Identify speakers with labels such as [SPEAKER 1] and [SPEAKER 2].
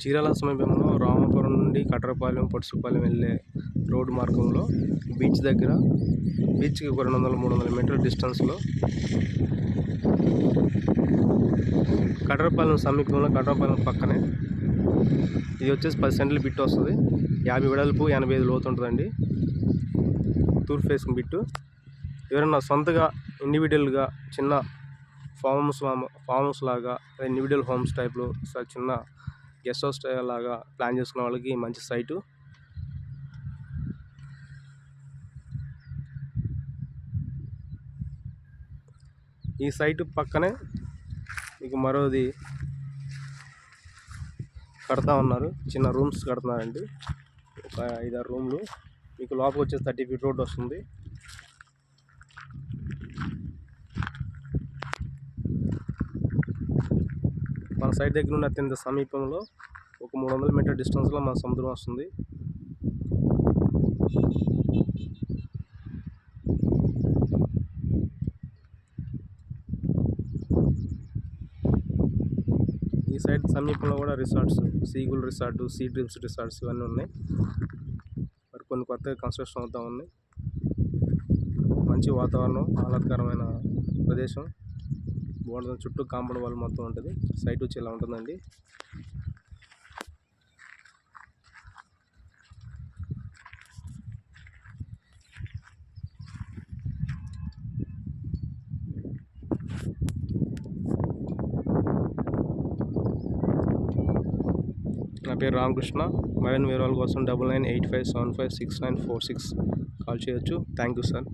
[SPEAKER 1] చీరాల సమీపంలో రామాపురం నుండి కట్రపాలెం పొట్సుపాలెం వెళ్ళే రోడ్డు మార్గంలో బీచ్ దగ్గర బీచ్కి 200-300 మీటర్ల డిస్టెన్స్లో కట్రపాలెం సమీపంలో కట్రపాలెం పక్కనే ఇది వచ్చేసి 10 సెంట్ల బిట్ వస్తుంది. 50 వెడల్పు 85 లోతు ఉంటుందండి. తూర్పు ఫేసింగ్ బిట్టు. ఎవరైనా సొంతగా ఇండివిజువల్గా చిన్న ఫామ్ హౌస్ లాగా ఇండివిజువల్ హోమ్స్ టైప్లో చిన్న గెస్ట్ హౌస్ లాగా ప్లాన్ చేసుకునే వాళ్ళకి మంచి సైటు. ఈ సైటు పక్కనే మీకు మరోది కడతా ఉన్నారు, చిన్న రూమ్స్ కడుతున్నారండి. ఒక 5-6 రూమ్లు. మీకు లోపల వచ్చేసి 30 ఫీట్ రోడ్ వస్తుంది. మన సైట్ దగ్గర నుండి అత్యంత సమీపంలో ఒక 300 మీటర్ డిస్టెన్స్లో మన సముద్రం వస్తుంది. ఈ సైట్ సమీపంలో కూడా resorts, Seagull resort, Sea Dreams resorts ఇవన్నీ ఉన్నాయి. మరి కొన్ని కొత్తగా కన్స్ట్రక్షన్ అవుతూ ఉన్నాయి. మంచి వాతావరణం, ఆహ్లాదకరమైన ప్రదేశం బాగుంటుంది. చుట్టూ కాంపౌండ్ వాల్ మొత్తం ఉంటుంది. సైట్ వచ్చి ఇలా ఉంటుందండి. నా పేరు రామకృష్ణ. మరిన్ని వివరాల కోసం 9985756946 కాల్ చేయొచ్చు. Thank you sir.